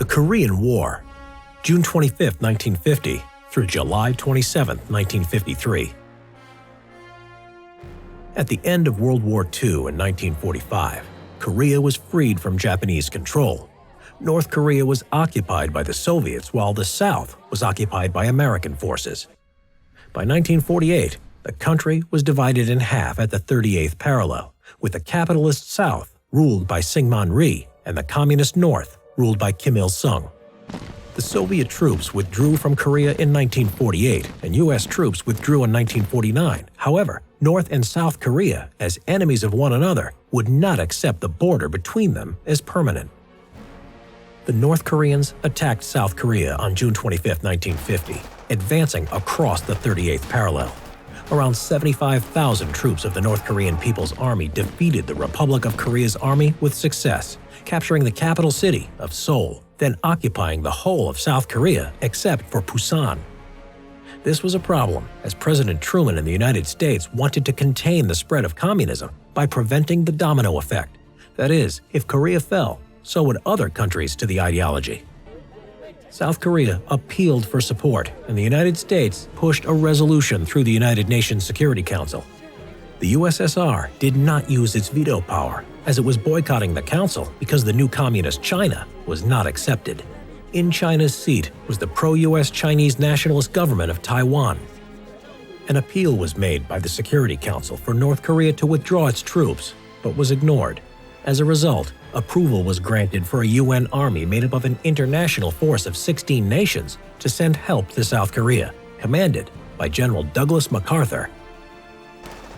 The Korean War, June 25, 1950 through July 27, 1953. At the end of World War II in 1945, Korea was freed from Japanese control. North Korea was occupied by the Soviets while the South was occupied by American forces. By 1948, the country was divided in half at the 38th parallel, with the capitalist South ruled by Syngman Rhee and the communist North ruled by Kim Il-sung. The Soviet troops withdrew from Korea in 1948 and U.S. troops withdrew in 1949. However, North and South Korea, as enemies of one another, would not accept the border between them as permanent. The North Koreans attacked South Korea on June 25, 1950, advancing across the 38th parallel. Around 75,000 troops of the North Korean People's Army defeated the Republic of Korea's army with success, capturing the capital city of Seoul, then occupying the whole of South Korea except for Busan. This was a problem, as President Truman and the United States wanted to contain the spread of communism by preventing the domino effect. That is, if Korea fell, so would other countries to the ideology. South Korea appealed for support, and the United States pushed a resolution through the United Nations Security Council. The USSR did not use its veto power, as it was boycotting the council because the new communist China was not accepted. In China's seat was the pro-US Chinese nationalist government of Taiwan. An appeal was made by the Security Council for North Korea to withdraw its troops, but was ignored. As a result, approval was granted for a UN army made up of an international force of 16 nations to send help to South Korea, commanded by General Douglas MacArthur.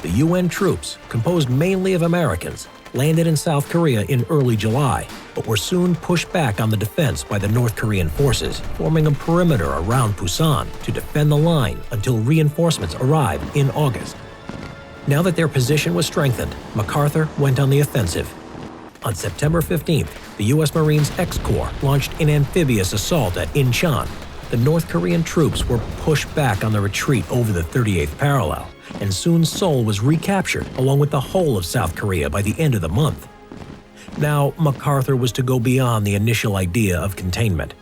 The UN troops, composed mainly of Americans, landed in South Korea in early July, but were soon pushed back on the defense by the North Korean forces, forming a perimeter around Busan to defend the line until reinforcements arrived in August. Now that their position was strengthened, MacArthur went on the offensive. On September 15th, the U.S. Marines X-Corps launched an amphibious assault at Incheon. The North Korean troops were pushed back on the retreat over the 38th parallel, and soon Seoul was recaptured along with the whole of South Korea by the end of the month. Now, MacArthur was to go beyond the initial idea of containment.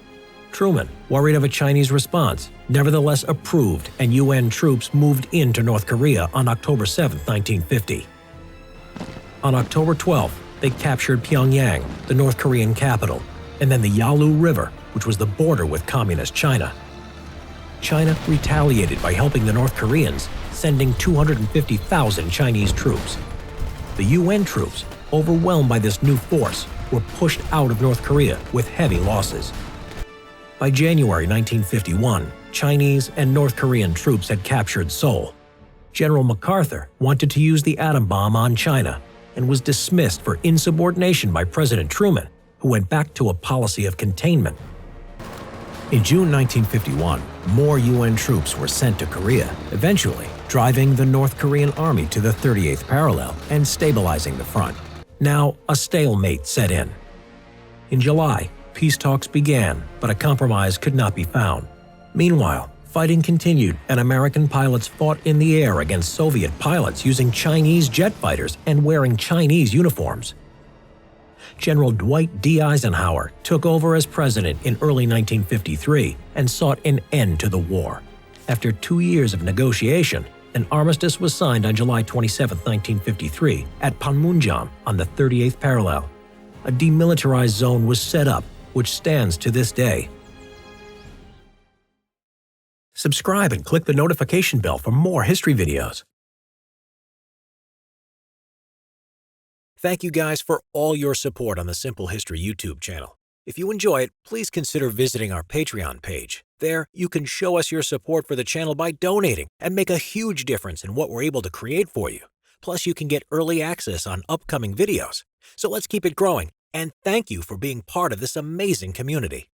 Truman, worried of a Chinese response, nevertheless approved, and UN troops moved into North Korea on October 7, 1950. On October 12th, they captured Pyongyang, the North Korean capital, and then the Yalu River, which was the border with Communist China. China retaliated by helping the North Koreans, sending 250,000 Chinese troops. The UN troops, overwhelmed by this new force, were pushed out of North Korea with heavy losses. By January 1951, Chinese and North Korean troops had captured Seoul. General MacArthur wanted to use the atom bomb on China and was dismissed for insubordination by President Truman, who went back to a policy of containment. In June 1951, more UN troops were sent to Korea, eventually driving the North Korean army to the 38th parallel and stabilizing the front. Now, a stalemate set in. In July, peace talks began, but a compromise could not be found. Meanwhile, fighting continued, and American pilots fought in the air against Soviet pilots using Chinese jet fighters and wearing Chinese uniforms. General Dwight D. Eisenhower took over as president in early 1953 and sought an end to the war. After 2 years of negotiation, an armistice was signed on July 27, 1953, at Panmunjom on the 38th parallel. A demilitarized zone was set up, which stands to this day. Subscribe and click the notification bell for more history videos. Thank you guys for all your support on the Simple History YouTube channel. If you enjoy it, please consider visiting our Patreon page. There, you can show us your support for the channel by donating and make a huge difference in what we're able to create for you. Plus, you can get early access on upcoming videos. So let's keep it growing, and thank you for being part of this amazing community.